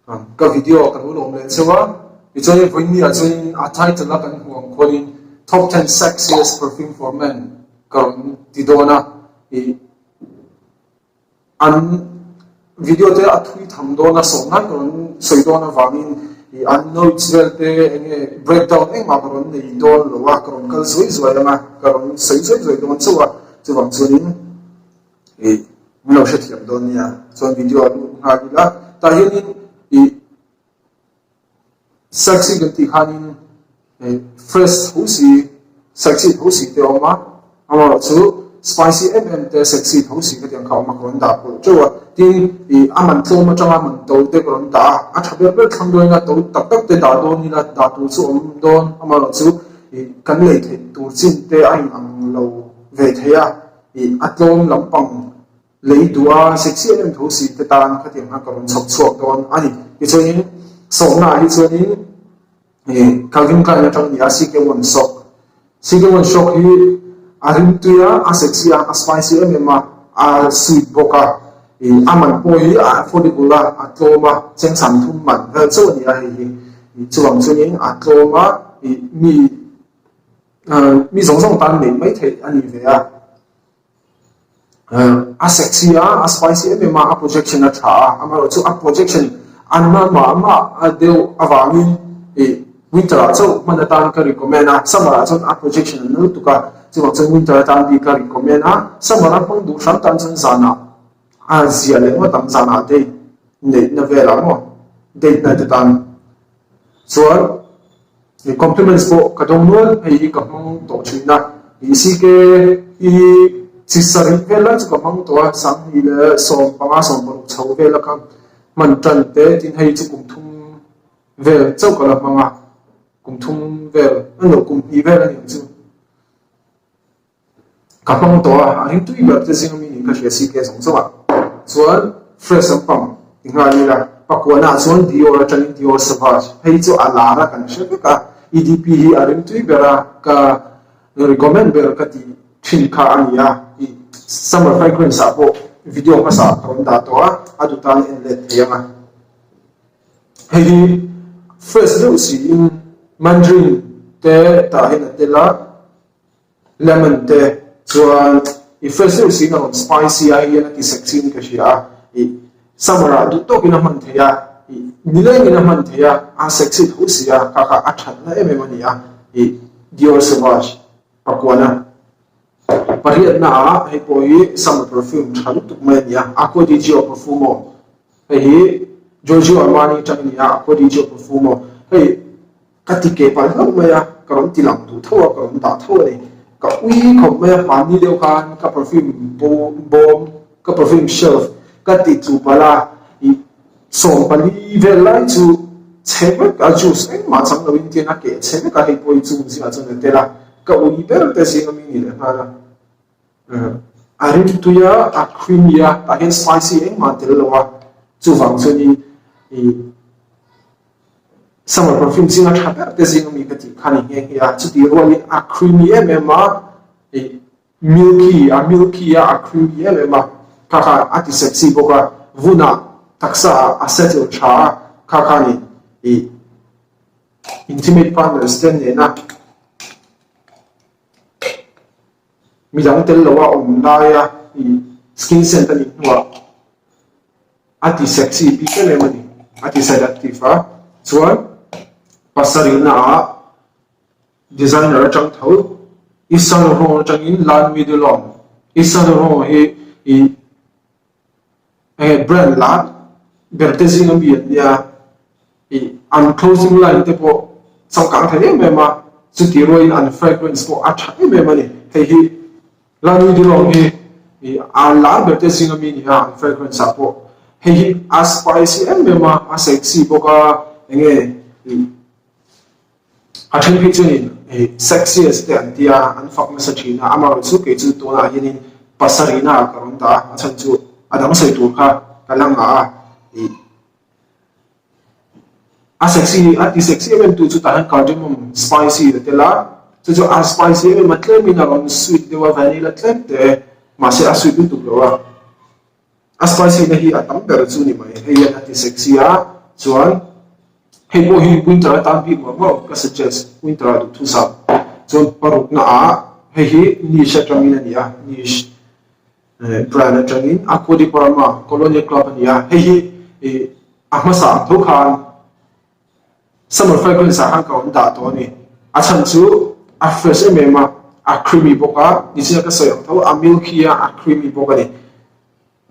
cái video kan hu lom len sewa ichoi voini a choi a title la kan huang kholin top 10 sexiest perfume for men karon tidona an video te athui thamdona sona karon soidona wangin an notes velte enge breakdown ma karon nei don lowa karon kal soi zoyama karon soi don chuwa chuwang chunin lo shethiam don nia chon video anu ngagila ta hianin sexy ganti khanin fresh husi sexy husi te oma amaro chu spicy te sexy husi ka tiang khaw makron da ko chuwa tin aman tloma changa man to te kron da a thaber ber thang doina to tak tak te da do ni la da tu chu om don amaro chu kan lei the tur chin te ai ang lo ve theya atlom lampang lei dua sexy husi te tan ka tiang ha kron chok chuak don ani ichoin so na hi chuanin Calvin Klein atang ni CK1 shock hi arim tuya a sexy a spicy ma a sweet boka aman po hi a affordable a tloma chengsan thum man ha chu ni a hi chuang chunin a tloma mi zong tan nei mai the ani ve a sexy a spicy ma a projection a tha amaro chu a projection anma ma a deu awangin winter so manatan ka recommend summer so a projection no to ka so winter tan di ka recommend summer pang du san tan san sana azia le ma tam sana de ne na vela mo de na tan so the compliments po ka dong nuan ai ka mong to china isi ke sisari vela ka mong to sang ni le so panga so mo chau vela ka man tan te tin hai chu kum thum vel chau ka la manga cùng thung về nó cùng đi về là những gì các bạn đó anh tuy biết cái gì mình cái gì sĩ cái sống sao chuẩn fresh phẩm thì ngay như là bác quan à chuẩn Dior chân Dior Sauvage hay cho Alara cái này cái EDP hi anh tuy biết là cái recommend về cái gì trên cả anh ya summer fragrance à bộ video mà sao còn đã đó à tụi ta nên lên thế mà hay fresh đâu xí mandarin te ta hin atela lemon te chuan fresh si na spicy ai na ti sexy ni ka shia samara du to kina man theya nilai kina man theya a sexy husia ka ka athat na emania Dior Sauvage pakwana pariat na ai poi summer perfume thanu tuk mania Acqua di Gio Profumo ai Giorgio Armani tania Acqua di Gio Profumo ai katike pa lo maya karon tilang tu thawa karon ta thawa ni ka ui khom maya pani deu khan ka perfume bomb ka perfume shelf ka ti chu pala som pali velai chu cheme ka juice en ma chang lo in tia na ke cheme ka hei poi chu si ma chang te la ka ui ber te si ngami ni le ha arim tu ya a cream ya a hen spicy en ma te lo wa chu wang chu ni summer perfume singa thapa te singa mi kati khani he ya chuti roli a creamy emma milky a creamy emma kaka ati sexy boka vuna taksa acetyl cha kaka ni intimate partners ten na milang tel lawa omnaya skin center ni wa ati sexy people emani ati seductive chuan pasari na designer chang thau isan ho chang in lan midulom isan ho brand la bertezing am ya an closing line te po sang kang thai me ma chuti roi an fragrance po atha me ma ni hi lan midulom a la bertezing am ya fragrance po hi a spicy me ma a sexy boka enge athil picturein sexiest te antia an fak message na amaro chu ke chu to na yin pasarina karon ta achan chu adam sai tur kha kalanga a sexy event tu chu ta cardamom spicy te la chu chu a spicy event matlem min aron sweet dewa vanilla tlem te ma se a sweet tu lo a spicy na hi atam per chu ni mai he ya ti sexy a chuan hei pawh hi winter tan bi mo ka suggest winter du thu sa chuan paruk na a hei hi niche atangin ania niche brand atangin akodi parma colonial club ania hei hi ahmasa thukhan summer fragrance a kaun da to ni a chan chu a fresh emema a creamy boka ni sia ka soyang tho a milky a creamy boka ni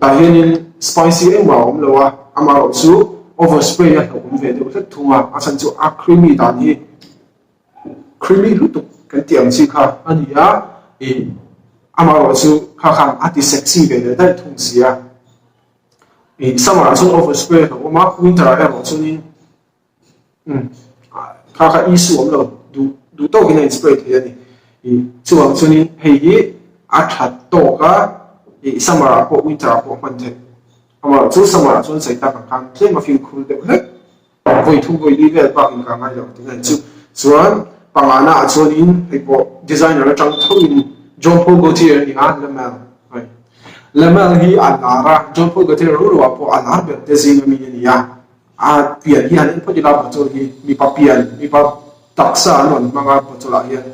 ta hianin spicy em wa om lowa amaro chu overspray a hom ve de thunga a chan chu a creamy da ni creamy lutuk kan tiang chi kha ania amaro chu kha kham ati sexy ve de dai thung sia summer chu overspray ho ma winter a ro chu ni kha isu om lo du to gina spray the ni chuang chunin hei hi a that to ka summer ko winter ko man the ama chu summer chun sai ta kan tle ma feel cool de le voi thu voi li ve ba in ka ngai lo tin chu chuan pangana chunin hei po designer tang thoin John Paul Gaultier ni an lamel hi anara John Paul Gaultier ru wa po anar be design mi ni ya a pian hi an po dila ba chu hi mi pa pian mi pa taksa non mga po chu la hian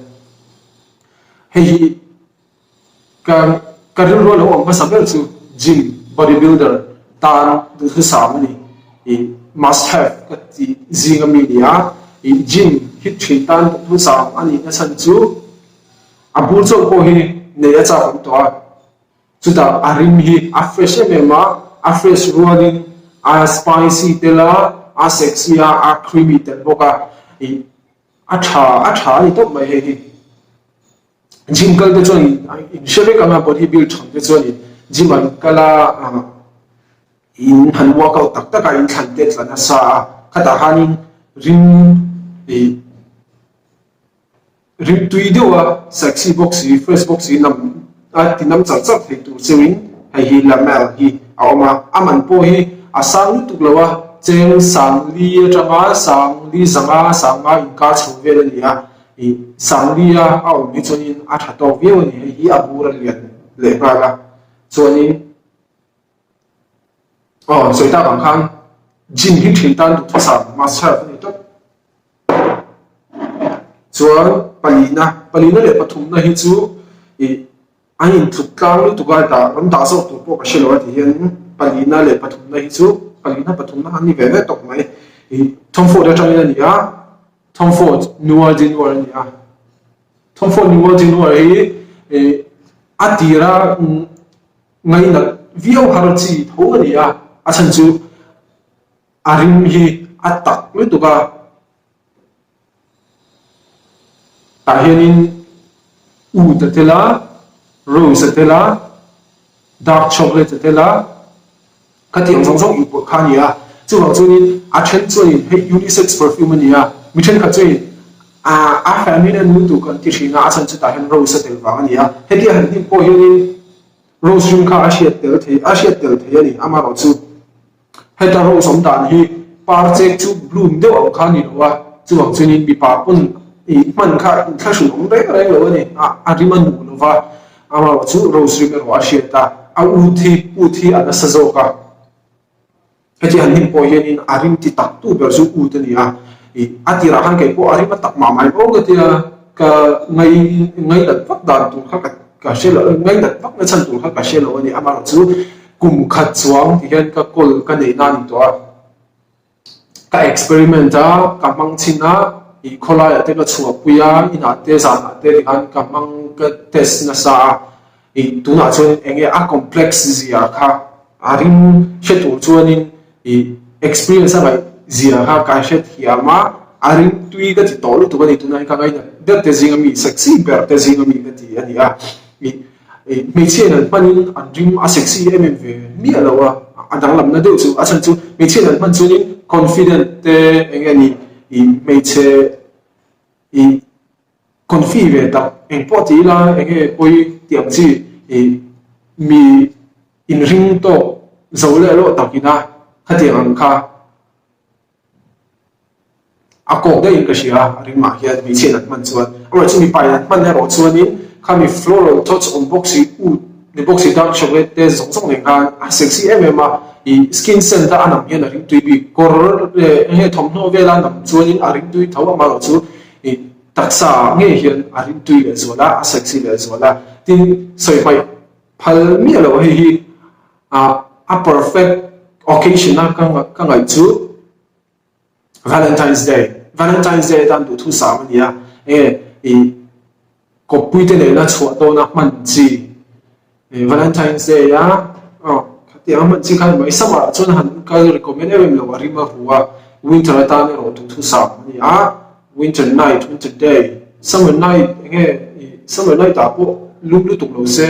hei ka ru ro lo ma sabel chu gym bodybuilder tan du sa ni must have ka ti zinga media gym hit thin tan du sa ani na san chu abul cho ko hi ne ya cha to chu da arim hi a fresh mema a fresh running a spicy tela a sexy a creamy tel boka a tha ni to mai hi gym kal de choni in shebe kama body build thang de choni gym an kala in han workout tak tak in than te tlan sa khata hanin rim tui dewa sexy boxy fresh boxy nam a tinam chak chak thei tu chewin hei hi lamel hi aoma aman po hi asang tu lawa cheng sang li atanga sang li zanga sanga in ka chhuve ania sang li a au mi chonin a tha to view ni hi abura lian le praga chonin soi ta bang khang jin hi thin tan tu sa master ni to chuan palina le pathum na hi chu ain thutlang lu tu ga ta ram da so tu po ka shelo ti hian palina le pathum na hi chu palina pathum na ni ve ve tok mai Tom Ford atang ni ya Tom Ford Noir Dinoir ni ya Tom Ford Noir Dinoir hi atira ngai na view harchi tho ni ya a chan chu arim hi atak lu tu ga ta hianin tela rose tela dark chocolate tela kati ang song yu khania chu wa chunin a then chuin he unisex perfume nia mi then kha chuin a family nu tu kan ti thina a chan chu ta hen rose tel wa ania he ti han tin po hianin rose rim kha a shiat tel the ani ama ro chu he ta rose som dan hi par chek chu bloom de wa khani wa chu wa chunin bi pa pun man kha shu ong re lo ni a riman nu lo wa ama chu rose rim ro a shiat ta a uthi ana sazoka heti han hin po hianin arim ti tak tu ber su u te nia atira han ke po arim tak ma mai o ga tia ka ngai dat vak dan tu kha ka shelo ngai dat vak na chan tu kha ka shelo ni ama chu kum khat chuang ti hian ka kol ka nei na ni to ka experiment ka mang china khola ya te ka chua puya ina te sa na te han ka mang ka test na sa tu na chon enge a complex zia kha arim shetu chuanin experience mai zia ha ka shet hiama arim tui ga ti tolu tu ni tu na ka ngai na de te zinga mi sexy ber te zinga mi ga ti ani a mi chen an panin an dream a sexy mmv mi alawa adang lam na de chu a chan chu mi chen an pan chu ni confident te engani mi che confident ta empoti la enge poi tiang chi mi in ring to zole lo takina khati ang kha akok dai ka shia ring ma hian mi chen man chuan ro chu mi pai man ne ro chuanin kha mi floral touch on boxy ni box si dark chocolate te zong le khan sexy ma i skin center anam hian a ring tui bi kor he thom no vela nam chuanin a ring tui thaw ma chu i taksa nge hian a ring tui le zola a sexy le zola tin soi pai phal mi lo hi a perfect occasion na ka ngai chu Valentine's Day dan du thu sa ma nia ko puite le na chua to na man chi Valentine's Day ya ti am chi khan mai sama chon han ka recommend em lo wari ma huwa winter ta ne ro thu sa ni winter night winter day summer night summer night ta po lu tu lo se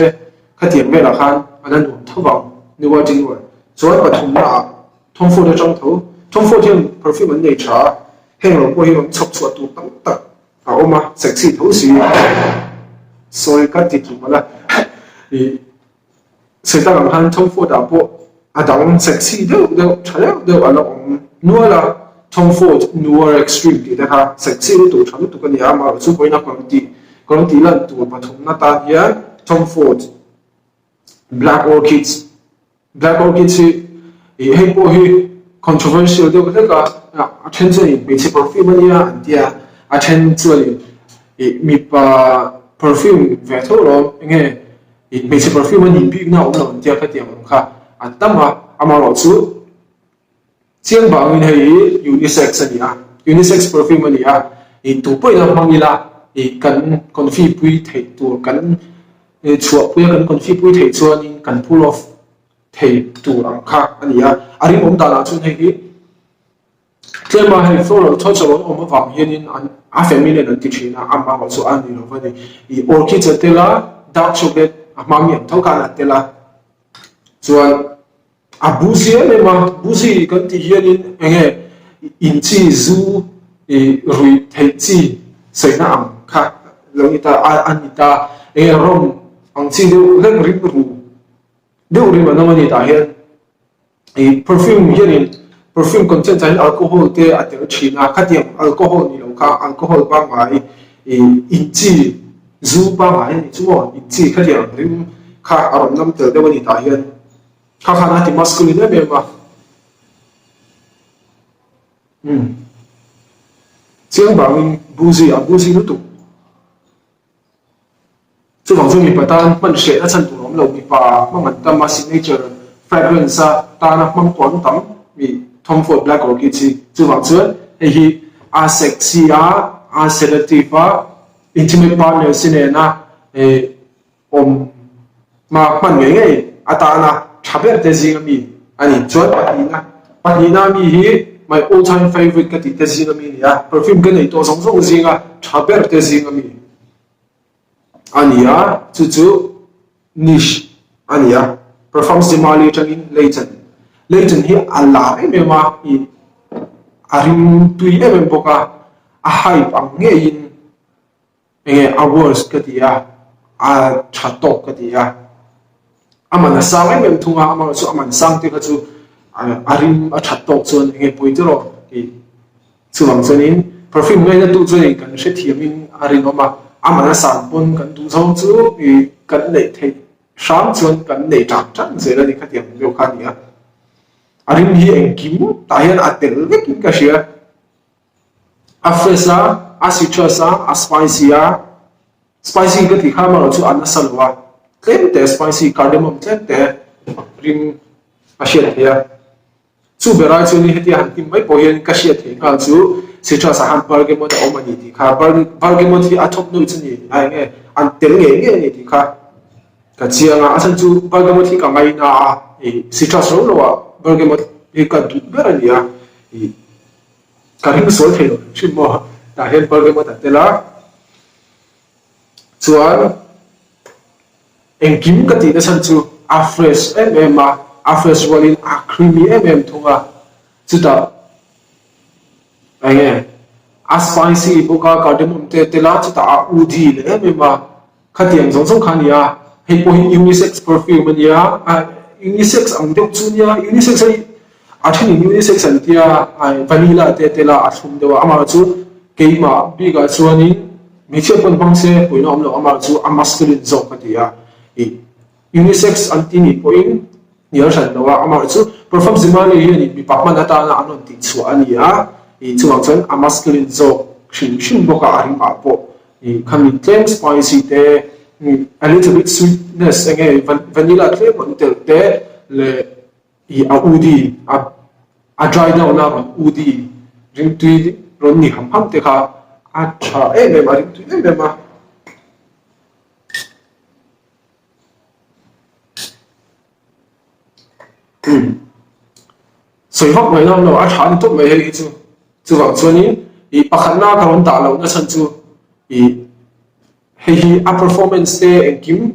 khati me la khan anan du thawang ni wa jing wa so ba thum na thong fo de chang tho thong fo thiam perfume nei cha heng lo po hi rom chop chua tu tam tak oma sexy tho si so ka ti tu mala sẽ ta làm han thông phố đạo bộ đóng sexy đâu đâu là nuôi là thông phố nuôi extreme thì ha sexy tụ chọn tụ cái nhà mà số coi nó còn tí lần tụ bắt thùng nát ta nhá thông phố Black Orchids thì hay bộ hi controversial đâu cái cái attention bị chỉ perfume nha anh tia attention mi pa perfume về thôi rồi nghe mình sẽ perfume nhìn bị nào cũng làm tiếc cái tiền mà khá tâm mà lo chú riêng bảo mình hay unisex này unisex perfume này thì tụ bôi là mang đi là thì cần còn phi bôi thể tụ cần chuột bôi cần còn phi bôi thể chuột nhưng cần pull off thể tụ làm khác anh ấy đi bóng ta là chú hay thế mà hay follow thôi cho nó mà vào hiện in family nên cái chuyện là mà lo chú anh đi rồi vậy thì orchid thế là dark chocolate mang nhận thấu cả là thế là rồi buzi này mà buzi cái thì hiện nghe in chi zu rồi thấy chi xảy ra ăn khác lâu người ta ăn ta rom ăn chi đều lên rip ru đều rip mà nó người ta hiện perfume hiện perfume content trái alcohol te ở chỗ China khác điểm alcohol nhiều khác alcohol bao ngày in chi zu ba mai ni chuo in chi kha dia rim kha arom nam tel de ni ta hian kha na ti masculine be ma chiang ba in buzi lu tu chu bang chu mi patan man she na chan tu rom lo mi pa ma man ta ma signature fragrance ta na mang ton tam mi Tom Ford Black Orchid chi chu bang chu hi a sexy a sedative intimate partner in na ma man nge ata na chaber te zingami ani chuan patina mi hi my all time favorite ka ti te zingami ya perfume ka nei to song zinga chaber te zingami ania chu niche ania performs the mali changin Leighton hi ala me ma i arim tui em boka a hype ang nge in hours cái gì chặt tóc cái gì mà nó sang em thung mà số mà sang thì cái chú arim chặt tóc cho nên bôi cho thì chú bằng cho nên perfume ngay là tu cho nên cần sẽ thiêm in arim mà nó sang pun cần tu xong chú thì cần để thấy sáng cho cần để chặt chặt rồi là đi cái tiệm biểu khăn nhá arim hi anh kim tại hiện atel cái gì afresa citrus spicy cái thì khá mà chú ăn salwa thêm te spicy cardamom thêm te ring asiat ya chú berai chú ni heti han tim mai poyen kasiat he ka chú citrus han bergamot omani thì khá bergamot thì athop noi chu ni ai nge an tel nge ni thì khá ka chianga asan chú bergamot thì ka ngai na citrus ro lo bergamot he ka du berania ka ring sol the lo chu mo ta hen bergamot te la chuan engkim ka ti na san chu afresh afresh walin creamy thunga chuta ai spicy boka cardamom te tela chuta udi le khatiang song khania he po unisex perfume nia unisex ang deuh chu nia unisex ai athini unisex an tia vanilla te tela athum dewa ama chu keima biga chuanin mi che pon bang se poina om lo ama chu a masculine zo ka tia unisex antini point niar san lawa ama chu perform zimani hi ni bipakman ata na anon ti chu ania I chuang chuan a masculine zo hring boka arim a po I kami claim spicy te a little bit sweetness enge vanilla claim on te le I a udi a dry down na udi ring tui ron ni ham te kha a cha me ma ring tui me ma soi hok mai no a than to mai he chu chuang chuanin I pakhat na ka ron da lo na chan chu I hei a performance te engkim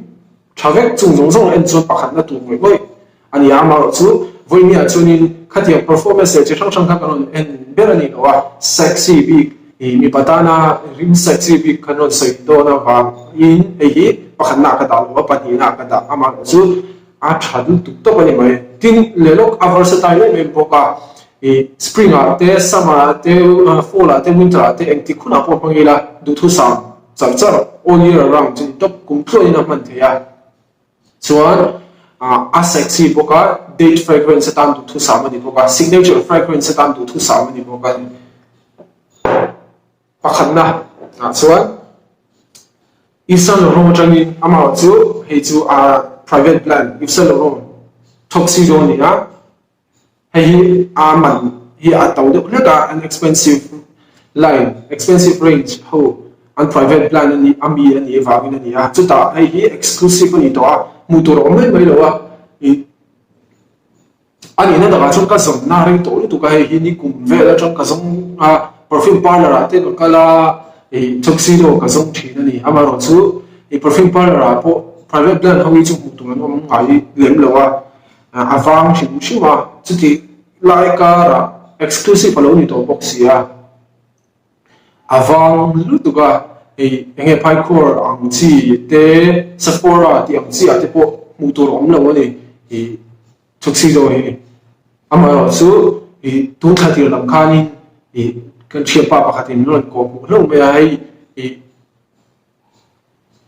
thavek chung zong en chu pakhat na tu ngoi ani ama chu voimia chunin khatia performance che thang ka ron en berani nowa sexy big I mi patana rim sexy big kanon soi do na wa in hei pakhat na ka da lo pa ni na ka da ama chu a thadu tu to pani mai tin lelok a versatile me boka spring te summer te fall te winter te engti khuna po pangila du thu sam char all year round chin top kum thloi na man theya chuan a sexy boka date fragrance tan du thu sam ani boka signature fragrance tan du thu sam ani boka pakhanna chuan Yves Saint Laurent changin ama chu hei chu a private brand Yves Saint Laurent Tuxedo ni a hei a man hi a tau de leka an expensive line expensive range ho an private brand ani ami ani evagin ani a chuta hei hi exclusive ani to a mutur omai mai lo a ani na da chung ka som na ring to tu ka hei hi ni kum vela chung ka som a perfume parlor ate ko kala Tuxedo ka som thin ani amaro chu perfume parlor a po private brand ho hi chu mutur an ngai lem lo a avang shima chuti laika exclusive alo ni to boxia avang lutuga enge pai core ang chi te Sephora ti ang chi ate po mutur om lo ni Tuxedo he amaro chu tu thati lam khani kan chia pa khatin non ko lo me ai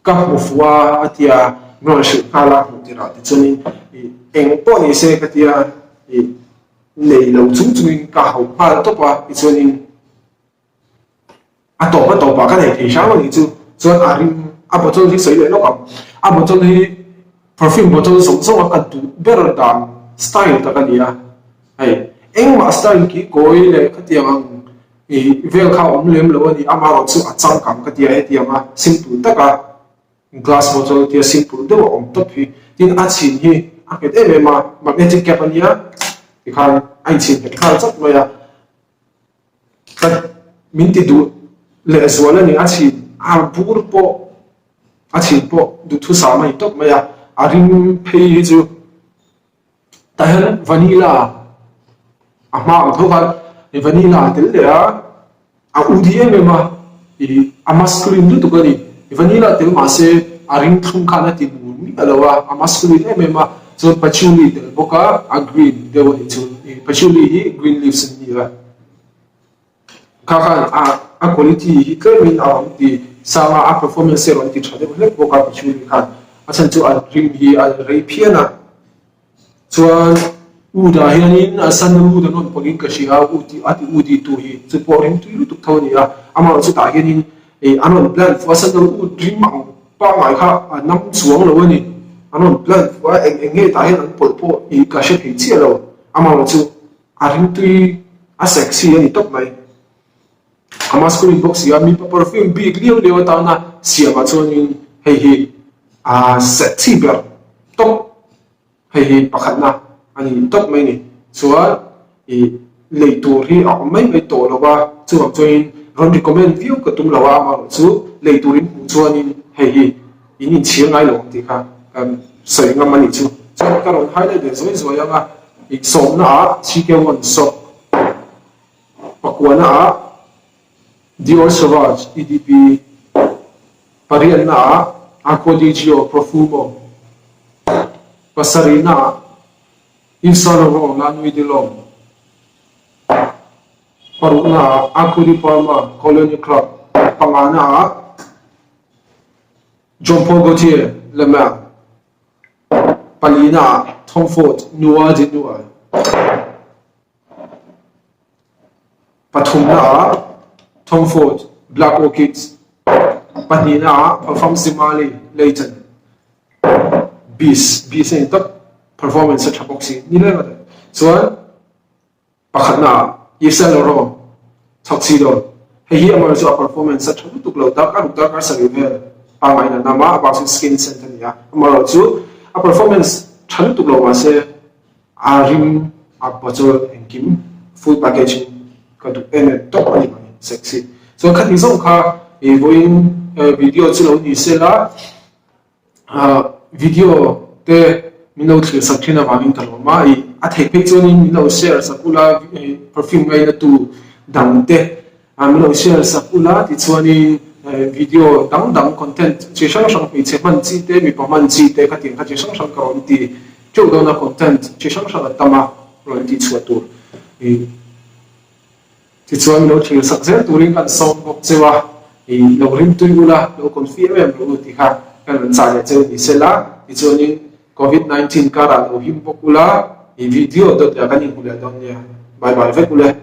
ka mo fuwa atia no shi kala mutira ti chuni eng po ni se katia nei lo chung ka ho pa to pa I chuanin a to pa ka nei thi sha ni chu chuan arim a bottle hi sei le lo kam a bottle hi perfume bottle so ka tu better than style ta ka nia ai eng ma style ki koi le katia ang vel kha om lem lo ni ama ro chu a chang kam katia he ti ama simple ta ka glass bottle ti simple de om top hi tin a chin hi a ke de ma magnetic cap ania ikhan ai chin ikhan chap lo ya ka minti du le swala ni a chin a bur po a chin po du thu sa mai top ma ya arim phei chu tahan vanilla ama thoka vanilla tel le a udie me ma a masculine du to ni vanilla tel ma se aring thum khana ti ni alawa a masculine me ma so patchouli tel boka a green de wo chu patchouli hi green leaves ni la kha a quality hi claim a ti sama a performance ron ti thade le boka patchouli khan a chan chu a green hi a rei phiana chuan uda hianin a san uda non pogin ka shi a udi tu hi chu poring tu lu tu thawni a ama chu ta hianin anon plan for san u dream ma pa mai kha nam chuang lo ni anon plan for enge ta hian an pol po ka she phi chi lo ama chu a ring tu a sexy ani top mai a masculine box ya mi perfume big liu le ta na sia ma chuanin hei a sexy ber top hei pakhat na ani top mai ni chuan leitur hi a mai to lo ba chuang chuin ron recommend view ka tum lawa ma chu leiturin chuanin hei in chiangai lo ti kha sai nga mani chu ka ron haile de zoi anga som na chi ke won so pakwana Dior Sauvage EDP Pariana Acquadigio Profumo Passarina Yves Saint Laurent La Nuit de l'Homme Paruna Acqua di Palma Colony Club Pangana Jean Paul Gaultier Le Mer Palina Tom Ford Nuwa Jinua Patumna Tom Ford Black Orchids Panina Perform Simali Leighton Beast in top performance at Chapoxy Nila so Pakana Yisel Ro Tuxedo he emerged a performance at Chaputuklo Dark Saliver Pamina Nama about skin centenia Amarotu a performance Chalutuklo was a Arim a bottle and Kim full packaging got to end top money sexy so cut his own car a going video to Nisela video the Minotri Satina Vamintaloma I take picture in Mino shares a pula perfume way to Dante Mino shares a pula it's one video down content Chishang it's a manzi de Mipamanzi de Katin Kachishang County Jodona content Chishang Tama royalty to a tour it's one Minotri success during and song of Sewa in Lorim Tula, no confirm and Lutica and Science Nisela it's only COVID-19 kara o himpokula i video dot yakani kula donya bye bye vekule